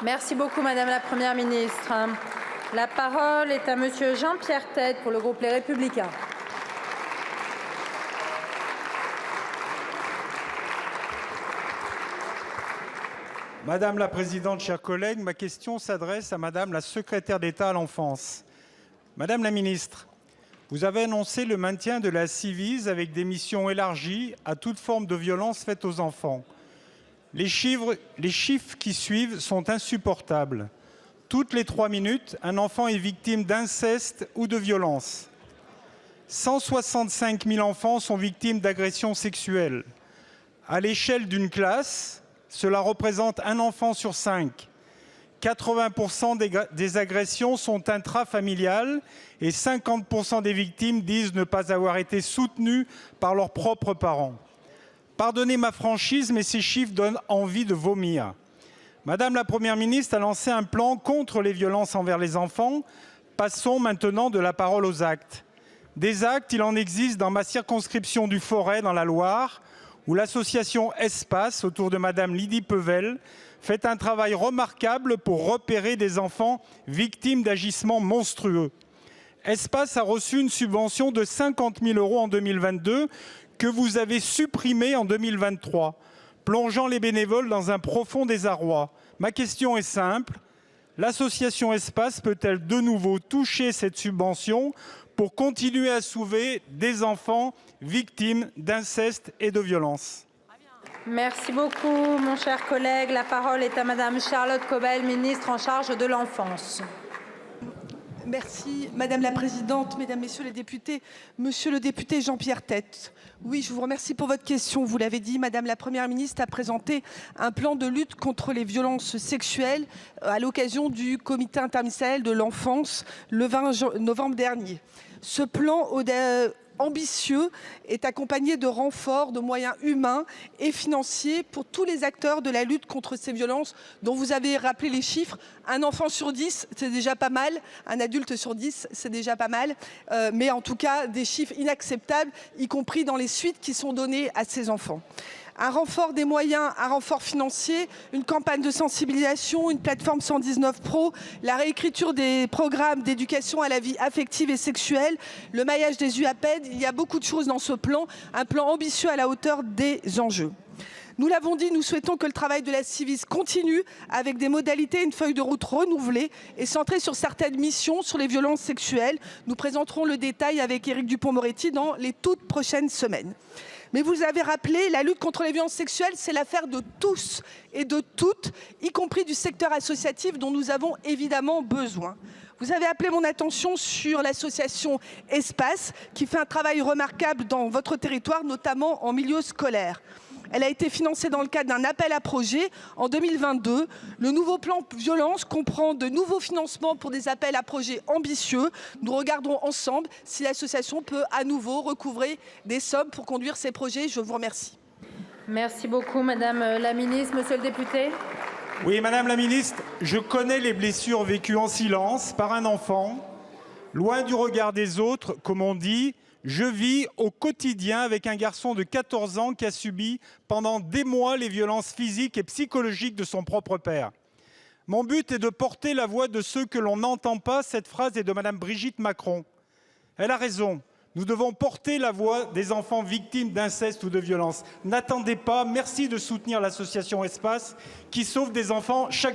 Merci beaucoup, Madame la Première ministre. La parole est à Monsieur Jean-Pierre Tête pour le groupe Les Républicains. Madame la Présidente, chers collègues, ma question s'adresse à Madame la Secrétaire d'État à l'Enfance. Madame la Ministre, vous avez annoncé le maintien de la Ciivise avec des missions élargies à toute forme de violence faite aux enfants. Les chiffres qui suivent sont insupportables. Toutes les 3 minutes, un enfant est victime d'inceste ou de violence. 165 000 enfants sont victimes d'agressions sexuelles. À l'échelle d'une classe, cela représente un enfant sur 5. 80% des agressions sont intrafamiliales et 50% des victimes disent ne pas avoir été soutenues par leurs propres parents. Pardonnez ma franchise, mais ces chiffres donnent envie de vomir. Madame la Première ministre a lancé un plan contre les violences envers les enfants. Passons maintenant de la parole aux actes. Des actes, il en existe dans ma circonscription du Forez, dans la Loire, où l'association Espace, autour de Madame Lydie Pevel, fait un travail remarquable pour repérer des enfants victimes d'agissements monstrueux. Espace a reçu une subvention de 50 000 € en 2022 que vous avez supprimée en 2023, plongeant les bénévoles dans un profond désarroi. Ma question est simple. L'association Espace peut-elle de nouveau toucher cette subvention pour continuer à sauver des enfants victimes d'inceste et de violence? Merci beaucoup, mon cher collègue. La parole est à Madame Charlotte Caubel, ministre en charge de l'enfance. Merci Madame la Présidente, Mesdames, Messieurs les députés. Monsieur le député Jean-Pierre Tête, oui, je vous remercie pour votre question. Vous l'avez dit, Madame la Première ministre a présenté un plan de lutte contre les violences sexuelles à l'occasion du comité interministériel de l'enfance le 20 novembre dernier. Ce plan ambitieux est accompagné de renforts de moyens humains et financiers pour tous les acteurs de la lutte contre ces violences dont vous avez rappelé les chiffres. Un enfant sur 10, c'est déjà pas mal. Un adulte sur 10, c'est déjà pas mal. Mais en tout cas, des chiffres inacceptables, y compris dans les suites qui sont données à ces enfants. Un renfort des moyens, un renfort financier, une campagne de sensibilisation, une plateforme 119 Pro, la réécriture des programmes d'éducation à la vie affective et sexuelle, le maillage des UAPED. Il y a beaucoup de choses dans ce plan, un plan ambitieux à la hauteur des enjeux. Nous l'avons dit, nous souhaitons que le travail de la Ciivise continue avec des modalités et une feuille de route renouvelée et centrée sur certaines missions sur les violences sexuelles. Nous présenterons le détail avec Éric Dupond-Moretti dans les toutes prochaines semaines. Mais vous avez rappelé, la lutte contre les violences sexuelles, c'est l'affaire de tous et de toutes, y compris du secteur associatif dont nous avons évidemment besoin. Vous avez appelé mon attention sur l'association Espace, qui fait un travail remarquable dans votre territoire, notamment en milieu scolaire. Elle a été financée dans le cadre d'un appel à projets en 2022. Le nouveau plan violence comprend de nouveaux financements pour des appels à projets ambitieux. Nous regarderons ensemble si l'association peut à nouveau recouvrer des sommes pour conduire ces projets. Je vous remercie. Merci beaucoup, Madame la Ministre. Monsieur le député. Oui, Madame la Ministre, je connais les blessures vécues en silence par un enfant, loin du regard des autres, comme on dit. Je vis au quotidien avec un garçon de 14 ans qui a subi pendant des mois les violences physiques et psychologiques de son propre père. Mon but est de porter la voix de ceux que l'on n'entend pas. Cette phrase est de Madame Brigitte Macron. Elle a raison. Nous devons porter la voix des enfants victimes d'inceste ou de violence. N'attendez pas. Merci de soutenir l'association Espace qui sauve des enfants chaque